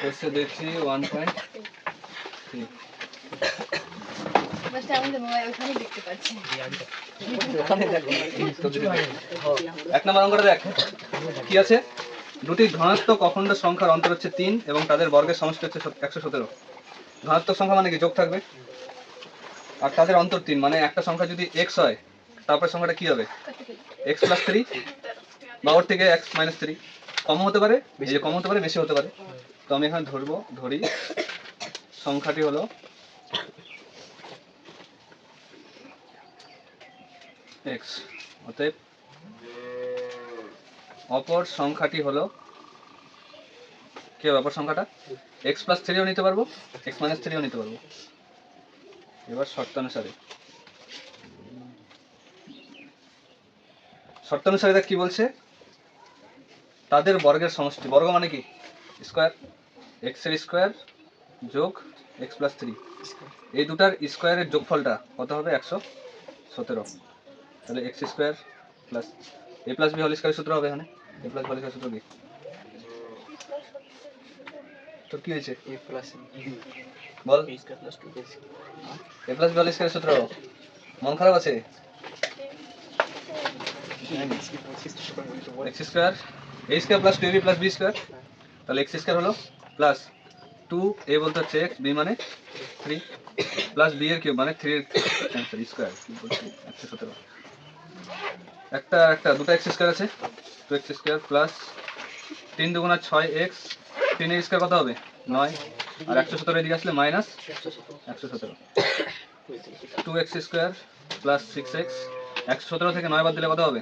Question দেখছি 1.3 বাসটা আমাদের মোবাইল ওখানে দেখতে পাচ্ছি। এক নম্বর অঙ্কটা দেখ কি আছে, দুটি ধনাত্মক অখণ্ড সংখ্যার অন্তর হচ্ছে 3 এবং তাদের বর্গের সমষ্টি হচ্ছে 117। ধনাত্মক সংখ্যা মানে কি যোগ থাকবে, আর তাদের অন্তর 3 মানে একটা সংখ্যা যদি x হয় তারপর সংখ্যাটা কি হবে x + 3 বা ওর থেকে x - 3 কম হতে পারে, এই যে কম হতে পারে বেশি হতে পারে। তো আমি এখানে ধরি সংখ্যাটি হলো x, অতএব অপর সংখ্যাটি হলো কি হবে, অপর সংখ্যাটা x + 3ও নিতে পারবো, x - 3ও নিতে পারবো। এবার শর্তানুসারে দেখ কি বলছে, তাদের বর্গের সমষ্টি, বর্গ মানে কি স্কয়ার, x এর স্কয়ার যোগ x + 3, এই দুটার স্কয়ারের যোগফলটা কত হবে 117। তাহলে x² + a + b whole square সূত্র হবে এখানে, a + b হোল স্কয়ার সূত্র কি, তো কি হয়েছে বল, a + b হোল স্কয়ার সূত্র, মন খারাপ আছে, x² a² + 2ab + b², তাহলে x² হলো প্লাস 2a বলতে হচ্ছে x, b মানে 3 প্লাস b এর কিউব মানে 3 এর ক্যান্সেল স্কয়ার, কি বলছি 117। একটা দুটো x² আছে, 2x² প্লাস 3 × 2 = 6x, 3 এর স্কয়ার কত হবে 9, আর 117 এদিকে আসলে মাইনাস 117, 2x² প্লাস 6x, 117 থেকে 9 বাদ দিলে কত হবে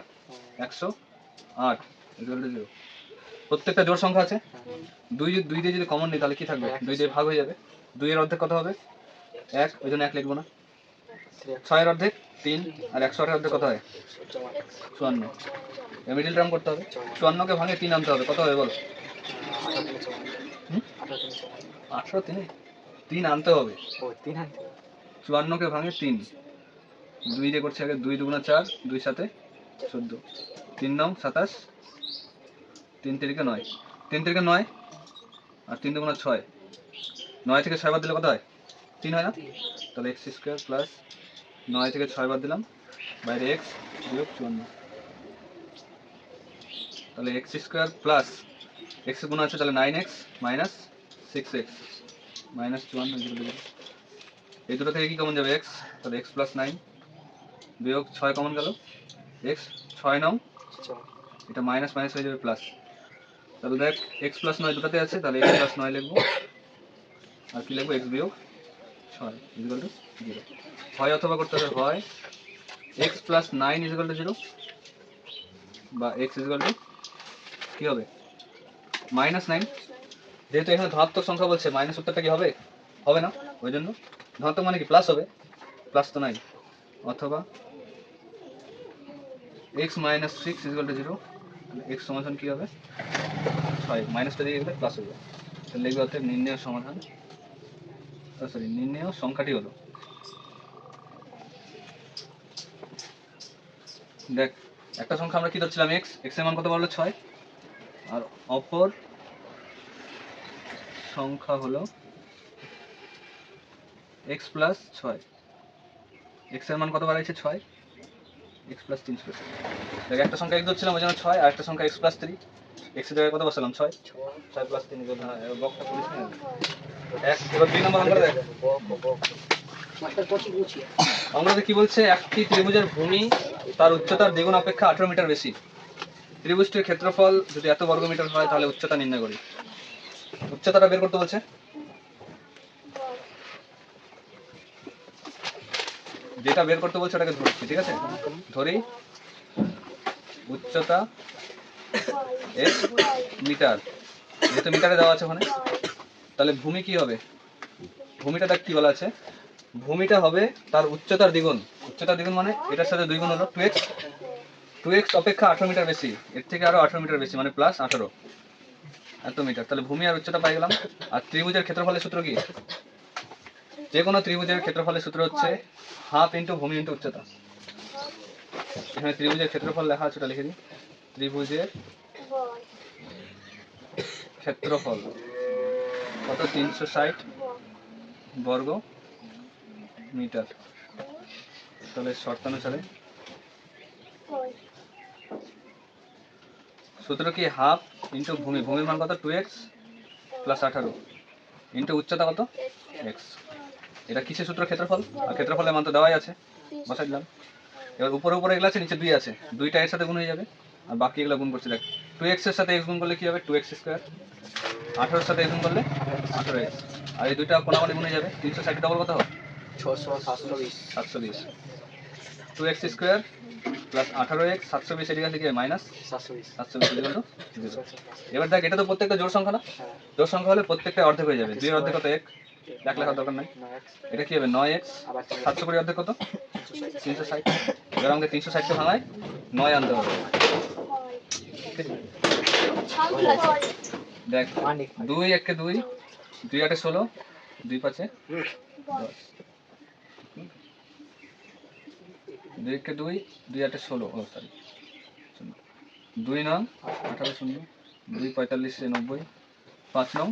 108 0। প্রত্যেকটা জোড় সংখ্যা আছে, 2 দিয়ে যদি কমন নিই তাহলে কি থাকবে, 2 দিয়ে ভাগ হয়ে যাবে, 2 এর অর্ধেক কত হবে 1, ওই জন্য 1 লিখবো না, 6 এর অর্ধেক 3, আর 108 এর অর্ধেক কত হয় 54, এই মিডল টার্ম করতে হবে, 54 কে ভাঙে 3 আনতে হবে, কত হবে বল 18 3 আনতে হবে, 54 কে ভাঙে 3, 2 দিয়ে করছে আগে, 2 × 2 = 4, 2 × 7 = 14, 3 × 9 = 27, 3 × 3 = 9, 3 × 3 = 9, আর 3 × 2 = 6, 9 থেকে 6 বাদ দিলে কত হয় 3 হয় না, তাহলে x² প্লাস 9 থেকে 6 বাদ দিলাম, বাইরে x বিয়োগ 54, তাহলে x² প্লাস x গুণ আছে তাহলে 9x মাইনাস 6x মাইনাস 54, এই দুটো থেকে কি কমন যাবে x, তাহলে x + 9 বিয়োগ 6 কমন গেল, x 6 9, এটা মাইনাস মাইনাস হয়ে যাবে প্লাস, তাহলে দেখ x + 9 দুটাতে আছে, তাহলে x + 9 লিখবো, আর কি লিখবো x বিয়োগ 6 = 0, হয় অথবা করতে হবে, হয় x + 9 = 0 বা x কি হবে -9, যেহেতু এখানে ধনাত্মক সংখ্যা বলছে মাইনাস উত্তরটা কি হবে, হবে না, ওই জন্য ধনাত্মক মানে কি প্লাস হবে, প্লাস তো 9, অথবা x - 6 = 0, x সমাধান কি হবে 6, মাইনাসটা দিয়ে গেলে প্লাস হয়ে যাবে, তাহলে লিখবে অর্থাৎ নির্ণেয় সমাধান, সরি নির্ণেয় সংখ্যাটি হলো, দেখ একটা সংখ্যা আমরা কি ধরছিলাম x, x এর মান কত বললো 6, আর অপর সংখ্যা হলো x + 6, x এর মান কত বাড়াইছে 6, x + 3 ছিল, দেখ একটা সংখ্যা x ধরছিলাম ওই জন্য 6, আর একটা সংখ্যা x + 3, x এর জায়গায় কত বসালাম 6 + 3 = বকটা পুলিশ নিয়ে এক। এবার 2 নম্বর অঙ্কটা দেখ, অঙ্কটাতে কি বলছে, একটি ত্রিভুজের ভূমি তার উচ্চতার দ্বিগুণ অপেক্ষা 18 মিটার বেশি, ত্রিভুজটির ক্ষেত্রফল যদি এত বর্গমিটার হয় তাহলে উচ্চতা নির্ণয় করি, উচ্চতাটা বের করতে বলছে, যেটা বের করতে বলছে ওটাকে ধরছি, ঠিক আছে, ধরি উচ্চতা x মিটার, যেহেতু মিটারে দেওয়া আছে ওখানে, তাহলে ভূমি কি হবে, ভূমিটা দেখ কি বলা আছে, ভূমিটা হবে তার উচ্চতার দ্বিগুণ, উচ্চতার দ্বিগুণ মানে এটার সাথে 2 গুণ হলো 2x, 2x অপেক্ষা 18 মিটার বেশি, এর থেকে আরো 18 মিটার বেশি মানে প্লাস 18 এত মিটার, তাহলে ভূমি আর উচ্চতা পাই গেলাম। আর ত্রিভুজের ক্ষেত্রফলের সূত্র কি, যে কোনো ত্রিভুজের ক্ষেত্রফলের সূত্র হচ্ছে হাফ ইন্টু ভূমি ইন্টু উচ্চতা, এখানে ত্রিভুজের ক্ষেত্রফল লেখা আছে, ওটা লিখে দিই, ত্রিভুজের ক্ষেত্রফল কত 360 বর্গ মিটার। তাহলে শর্ত অনুসারে সূত্র কি হাফ ইন্টু ভূমি, ভূমির মান কত 2x প্লাস 18 ইন্টু উচ্চতা কত x। এটা কিসের সূত্র? ক্ষেত্রফল। আর ক্ষেত্রফলের মান তো দেওয়াই আছে, বসাই দিলাম। এবার উপরে উপরে এগুলো আছে, নিচে 2 আছে, 2টা এর সাথে গুণ হয়ে যাবে আর বাকি এগুলো গুণ করছে। দেখ 2x এর সাথে x গুণ করলে কি হবে 2x স্কয়ার, 18 এর সাথে x গুণ করলে 18x, আর এই দুইটা কোণাকুণি গুণ হয়ে যাবে। 360 ডবল কত হবে 720। 2x স্কয়ার প্লাস 18x 720 এদিকে আছে কি মাইনাস 720 ইকুয়াল টু 0। এবার দেখ এটা তো প্রত্যেকটা জোড় সংখ্যা না, জোড় সংখ্যা হলে প্রত্যেকটা অর্ধেক হয়ে যাবে। 2 এর অর্ধেক কত 1, 1 লেখার দরকার নাই। এটা কি হবে 9x 720 অর্ধেক কত 360। এবার আমাকে 360 কে ভাঙায় 9 আনতে হবে। দেখ 2 1 কে 2, 2 8 16, 2 5 10, 2 1 কে 2, 2 8 16, ও সরি 2 9 18 0, 2 45 90, 5 9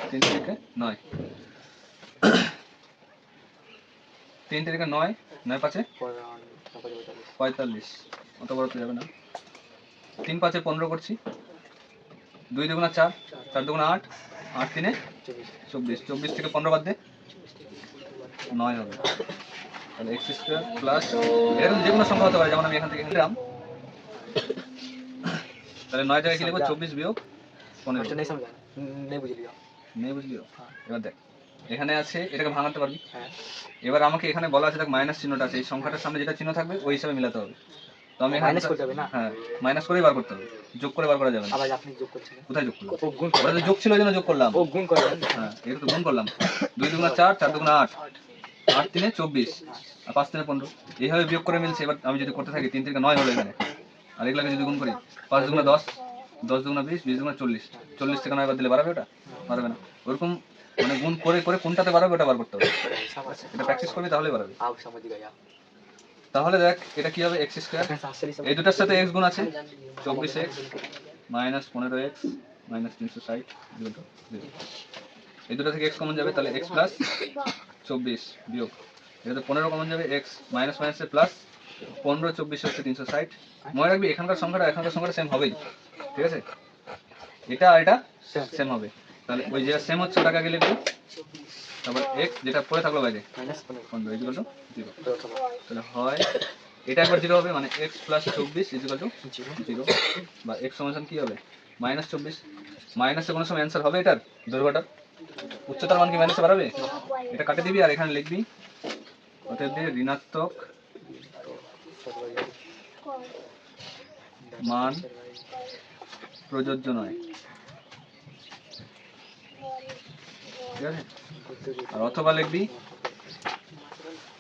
3 থেকে 9, 3 থেকে 9, 9 5 45, অত বড় তো যাবে না। 3 5 15 করছি, 2 2 4, 4 2 8, 8 3 24, 24 থেকে 15 বাদ দে 9 হবে। তাহলে x স্কয়ার প্লাস এরকম যে কোনো সংখ্যা হতে পারে, যেমন আমি এখান থেকে নিলাম। তাহলে 9 জায়গায় কি লিখব 24 বিয়োগ 15 নেই বুঝলি। এবার দেখ এখানে আছে, এটাকে ভাঙাতে পারবি। এবার আমাকে এখানে বলা আছে দেখ মাইনাস চিহ্নটা আছে, এই সংখ্যাটার সামনে যেটা চিহ্ন থাকবে ওই হিসাবে মিলাতে হবে। তো আমি মাইনাস করতে হবে না, হ্যাঁ মাইনাস করেই বার করতে হবে, যোগ করে বার করা যাবে না। আবার আপনি যোগ করছেন, কোথায় যোগ করলাম? গুণ করে, ওটা তো যোগ ছিল ওই জন্য যোগ করলাম। ও গুণ করলাম, হ্যাঁ এটা তো গুণ করলাম। 2 2 4, 4 2 8, 8 3 24 আর 5 3 15, এইভাবে বিয়োগ করে মিলছে। এবার আমি যদি করতে থাকি 3 থেকে 9 হলো এখানে, আর এগুলাকে যদি গুণ করি 5 2 10, 10 2 20, 20 2 40, 40 থেকে 9 বাদ দিলে বাড়াবে? ওটা বাড়াবে না। ওরকম মানে গুণ করে করে কোনটাতে বাড়াবে ওটা বার করতে হবে। এটা প্র্যাকটিস করবি তাহলে বাড়াবে। তাহলে দেখ এটা কি হবে x স্কয়ার, এই দুটার সাথে x গুণ আছে 24x মাইনাস 15x মাইনাস 360 0। এই দুটো থেকে x কমন যাবে, তাহলে x প্লাস 24 বিয়োগ এটা তো 15 কমন যাবে, x মাইনাস মাইনাসে প্লাস 15 24 হচ্ছে 360। মনে রাখবি এখানকার সংখ্যাটা সেম হবেই, ঠিক আছে? এটা আর এটা সেম হবে। তাহলে ওই যেটা সেম হচ্ছে ওটাকে আগে লিখবি, তারপর x যেটা পড়ে থাকলো বাইরে মাইনাস 15 ইকুয়াল টু 0। তাহলে হয় এটা একবার 0 হবে, মানে x প্লাস 24 ইকুয়াল টু 0, বা x সমান কি হবে মাইনাস 24। মাইনাসে কোনো সময় অ্যান্সার হবে এটার দৈর্ঘ্যটার, উচ্চতার মান কি মাইনাসে বাড়াবে? এটা কাটে দিবি আর এখানে লিখবি অতএব দিয়ে ঋণাত্মক মান প্রযোজ্য নয়, ঠিক আছে? আর অথবা লিখবি,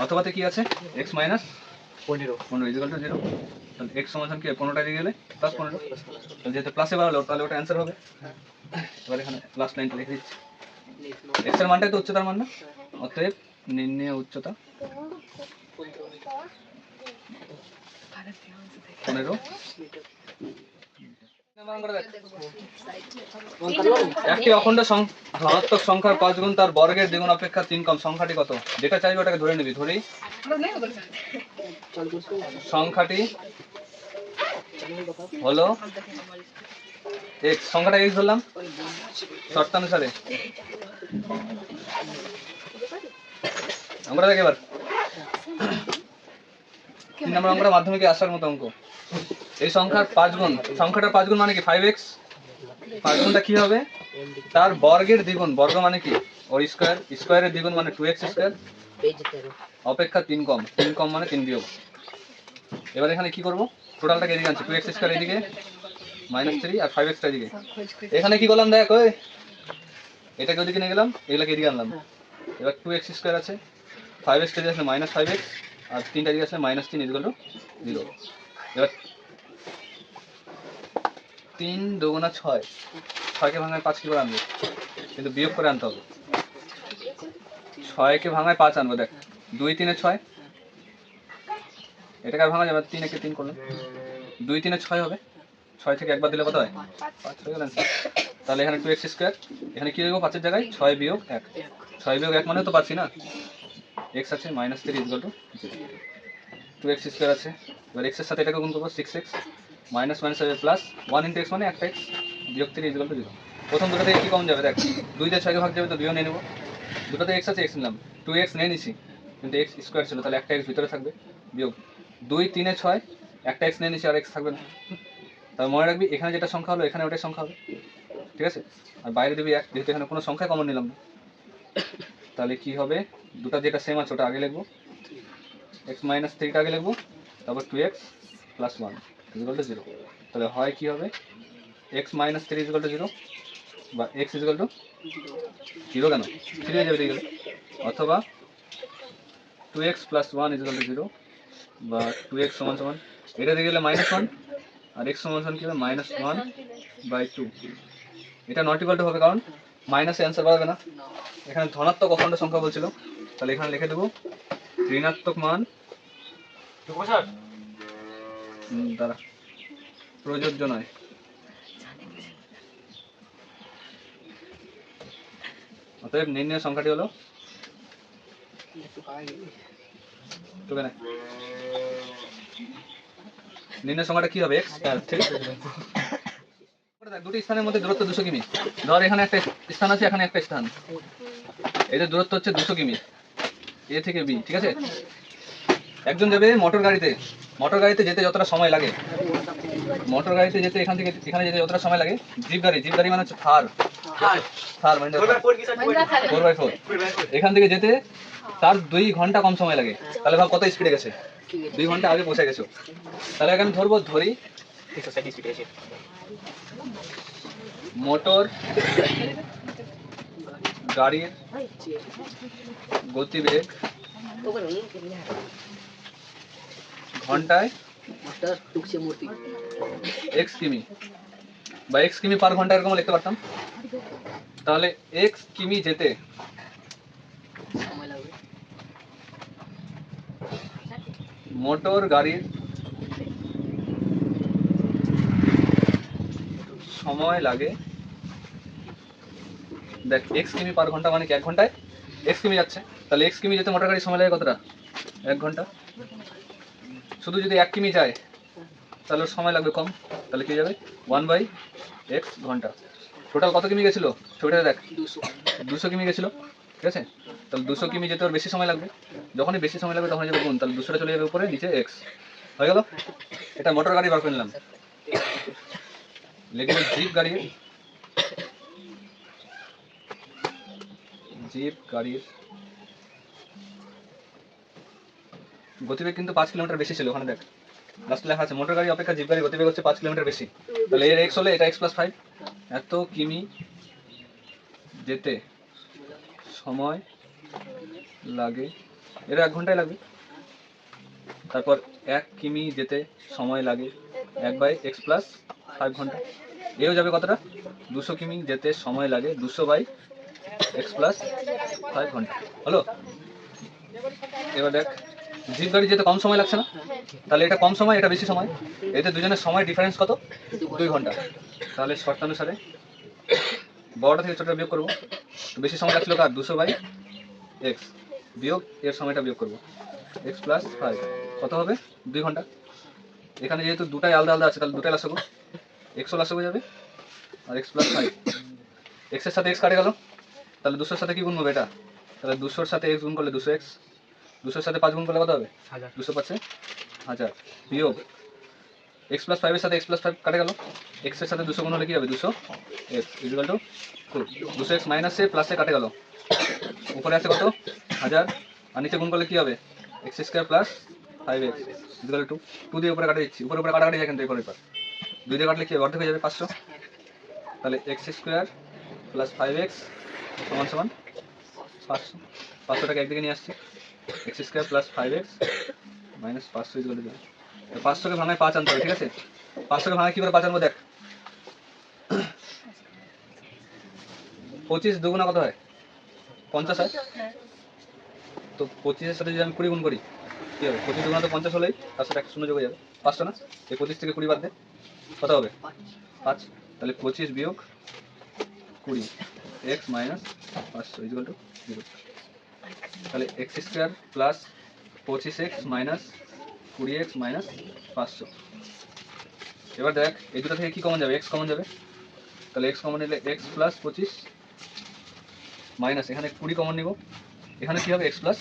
অথবাতে কি আছে x মাইনাস 15 ইকুয়াল টু 0। তাহলে x সমান কি 15টা দিয়ে গেলে প্লাস 15, তাহলে যেহেতু প্লাসে বাড়ালো তাহলে ওটা অ্যান্সার হবে। এবার এখানে লাস্ট লাইনটা লিখে দিচ্ছি, x এর মানটাই তো উচ্চতার মান না, অতএব নির্ণেয় উচ্চতা 15। একটি অখণ্ড ধনাত্মক সংখ্যার 5 গুণ তার বর্গের দ্বিগুণ অপেক্ষা 3 কম, সংখ্যাটি কত? যেটা চাইবে ওটাকে ধরে নিবি। ধরি সংখ্যাটি হলো x, সংখ্যাটা x ধরলাম শর্তানুসারে। আমরা দেখ এবার 3 নম্বর অঙ্কটা মাধ্যমিকে আসার মতো অঙ্ক। এই সংখ্যার 5 গুণ, সংখ্যাটার 5 গুণ মানে কি 5x, 5 গুণটা কি হবে তার বর্গের দ্বিগুণ, বর্গ মানে কি ওর স্কয়ার, স্কয়ারের দ্বিগুণ মানে 2x স্কয়ার অপেক্ষা 3 কম, 3 কম মানে 3 বিয়োগ। এবার এখানে কি করব, টোটালটাকে এদিকে আনছি, 2x স্কয়ার এদিকে মাইনাস 3 আর 5x টা এদিকে। এখানে কি করলাম দেখ, ওই এটাকে ওদিকে নিয়ে গেলাম, এগুলাকে এদিকে আনলাম। এবার 2x স্কয়ার আছে, 5x টা দিয়ে আসলে মাইনাস 5x আর 3টা দিয়ে আসলে মাইনাস 3 ইকুয়াল টু 0। এবার 3 2 6, 6 কে ভাঙায় 5 কি করে আনবো, কিন্তু বিয়োগ করে আনতে হবে। 6 কে ভাঙায় 5 আনবো, দেখ 2 3 6, এটাকে আর ভাঙা যাবে 3 একে 3 করলাম, 2 3 6 হবে, 6 থেকে একবার দিলে কত হয় 5 হয়ে গেল। তাহলে এখানে 2x স্কোয়ার, এখানে কি লিখবো 5 এর জায়গায় 6 বিয়োগ 1, 6 বিয়োগ 1 মানে তো পাচ্ছি না x আছে -3 ইকুয়াল টু 0, 2x স্কোয়ার আছে, এবার x এর সাথে এটাকে গুণ করবো 6x মাইনাস মাইনাস হবে প্লাস 1 ইন্টু x মানে একটা x বিয়োগ 3 ইকুয়াল টু 0। প্রথম দুটো থেকে কি কমন যাবে দেখ, 2 দিয়ে 6 কে ভাগ যাবে তো 2 নিয়ে নেবো, দুটোতে x আছে x নিলাম, 2x নিয়ে নিছি কিন্তু x স্কোয়ার ছিল তাহলে একটা x ভিতরে থাকবে, বিয়োগ 2 3 এ 6 একটা x নিয়ে নিছি আর x থাকবে না, তাহলে মনে রাখবি এখানে যেটা সংখ্যা হলো এখানে ওটাই সংখ্যা হবে, ঠিক আছে, আর বাইরে দিবি 1 যেহেতু এখানে কোনো সংখ্যা কমন নিলাম না, তাহলে কি হবে দুটো যেটা সেম আছে ওটা আগে লিখবো, x মাইনাস 3টা আগে লিখবো, তারপর 2x প্লাস 1 ইকুয়াল টু 0, তাহলে হয় কি হবে x মাইনাস 3 ইকুয়াল টু 0 বা x ইকুয়াল টু 0 কেন 3 হয়ে যাবে দিয়ে গেলে, অথবা 2x প্লাস 1 ইকুয়াল টু 0 বা 2x সমান সমান এটা দিয়ে গেলে -1 আর x সমান সমান কি হবে -1/2, এটা নট ইকুয়াল টু হবে কারণ মাইনাসে অ্যান্সার পাবে না, এখানে ধনাত্মক অখণ্ড সংখ্যা বলছিল, তাহলে এখানে লিখে দেবো ঋণাত্মক মান দ্বারা প্রযোজ্য নয়, অতএব নির্ণয় সংখ্যাটি হলো নির্ণয় সংখ্যাটা কি হবে x, ঠিক আছে, দুটি স্থানের মধ্যে দূরত্ব 200 কিমি, ধর এখানে একটা স্থান আছে এখানে একটা স্থান, এদের দূরত্ব হচ্ছে 200 কিমি এ থেকে বি, ঠিক আছে, একজন যাবে মোটর গাড়িতে যেতে যতটা সময় লাগে, মোটর গাড়িতে যেতে এখান থেকে এখানে যেতে যতটা সময় লাগে, জিপ গাড়ি মানে হচ্ছে থার মানে 4x4, এখান থেকে যেতে তার 2 ঘন্টা কম সময় লাগে, তাহলে ভাব কত স্পিডে গেছে, 2 ঘন্টা আগে পৌঁছে গেছো, তাহলে এখানে ধরি মোটর গাড়ির গতিবেগ ঘন্টায় x কিমি বা x কিমি পার ঘন্টা এরকম লিখতে পারতাম, তাহলে x কিমি যেতে মোটর গাড়ির সময় লাগে, দেখ x কিমি পার ঘন্টা মানে কি 1 ঘন্টায় x কিমি যাচ্ছে, তাহলে x কিমি যেতে মোটর গাড়ির সময় লাগে কতটা 1 ঘন্টা, শুধু যদি 1 কিমি যায় তাহলে সময় লাগবে কম, তাহলে কি যাবে 1/x ঘন্টা, টোটাল কত কিমি গেছিল ছবিটাতে দেখ 200 কিমি গেছিল, ঠিক আছে, তাহলে 200 কিমি যেতে ওর বেশি সময় লাগবে, যখনই বেশি সময় লাগবে তখন যাবে গুণ, তাহলে 200টা চলে যাবে উপরে, নিচে x হয়ে গেল, এটা মোটর গাড়ি বার করে নিলাম, লিখে জিপ গাড়ির গতিবেগ কিন্তু 5 কিলোমিটার বেশি ছিল, ওখানে দেখ লাস্টে লেখা আছে মোটর গাড়ি অপেক্ষা জিপ গাড়ির গতিবেগ হচ্ছে 5 কিলোমিটার বেশি, তাহলে এর x হলে এটা x + 5, এত কিমি যেতে সময় লাগে, এর 1 ঘন্টায় লাগবে, তারপর 1 কিমি যেতে সময় লাগে 1/x + 5 ঘন্টা, এও যাবে কতটা 200 কিমি যেতে সময় লাগে 200/x + 5 ঘন্টা, হলো। এবার দেখ জিপ গাড়ি যেতে কম সময় লাগছে না, তাহলে এটা কম সময় এটা বেশি সময়, এতে দুজনের সময় ডিফারেন্স কত 2 ঘন্টা, তাহলে শর্তানুসারে বড়টা থেকে ছোটটা বিয়োগ করবো, তো বেশি সময় লাগছিল কার 200/x বিয়োগ এর সময়টা বিয়োগ করবো x + 5 কত হবে 2 ঘন্টা, এখানে যেহেতু দুটাই আলাদা আছে তাহলে দুটাই লাসাগু, x ও লাসাগু যাবে আর x + 5, x এর সাথে x কাটে গেল, তাহলে 200 এর সাথে কি গুণ হবে এটা, তাহলে 200 এর সাথে x গুণ করলে 200x, 200 এর সাথে 5 গুণ করলে কত হবে 200 পাচ্ছে 1000, বিয়োগ x + 5 এর সাথে x + 5 কাটে গেল, x এর সাথে 200 গুণ হলে কি হবে 200x equal to 200x minus এ প্লাসে কাটে গেল, উপরে আছে কত 1000 আর নিচে গুণ করলে কি হবে x² + 5x ইকুয়াল টু 2 দিয়ে উপরে কাটে দিচ্ছি, উপরে কাটাকাটি যায় কিন্তু এরপর 2 দিয়ে কাটলে কি হবে অর্ধেক হয়ে যাবে 500, তাহলে x² + 5x সমান সমান 500, 500টাকে একদিকে নিয়ে আসছি, x² + 5x minus 500 equal to 500কে ভাঙায় 5 আনতে হবে, ঠিক আছে, 500কে ভাঙায় কি করে 5 আনবো দেখ 25 দুগুণা কত হয় 50 হয়, তো 25 এর সাথে যদি আমি 20 গুণ করি কি হবে 25 দুগুণা তো 50 হলেই তার সাথে একটা শূন্য যোগ হয়ে যাবে 500 না, এই 25 থেকে 20 বাদ দে কত হবে 5, তাহলে 25 বিয়োগ 20 এক্স মাইনাস 500 ইকুয়াল টু 0। তাহলে x square plus 25x minus 20x minus 500। এবার দেখ এই দুটো থেকে কি কমন যাবে? এক্স কমন যাবে, তাহলে এক্স কমন নিলে এক্স প্লাস 25 মাইনাস এখানে 20 কমন নিব, এখানে কি হবে? এক্স প্লাস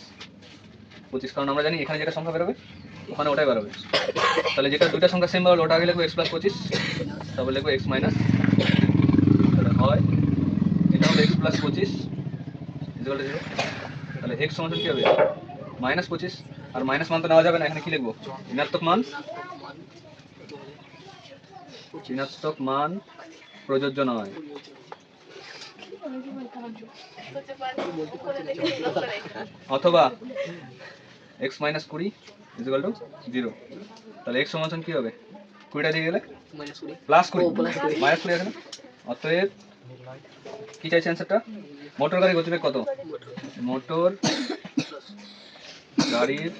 25, কারণ আমরা জানি এখানে যেটা সংখ্যা বেরোবে ওখানে ওটাই বেরোবে। তাহলে যেটা দুইটা সংখ্যা সেম বেরোলো ওটা আগে লিখবো এক্স প্লাস 25, তারপর লিখবো এক্স মাইনাস, তাহলে হয় এটা হবে এক্স প্লাস 25 ইকুয়াল টু 0। তাহলে এক্স সমান কি হবে? মাইনাস 25, আর মাইনাস মান তো নেওয়া যাবে না, এখানে কি লিখবো? ঋণাত্মক মান, ঋণাত্মক মান প্রযোজ্য নয়। অথবা এক্স মাইনাস 20 ইকুয়াল টু 0। তাহলে এক্স সমান কি হবে? 20টা দিয়ে গেলে প্লাস 20 মাইনাস 20 আছে না? অতএব কি চাইছে অ্যান্সারটা? মোটর গাড়ির গতিবেগ কত? মোটর গাড়ির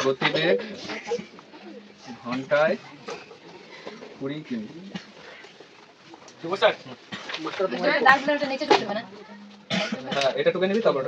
গতিবেগ ঘন্টায় 20 কিমি। দাগ দিলে ওটা নিচে ঢুকতে পারে না। হ্যাঁ, এটা টুকে নিবি তারপর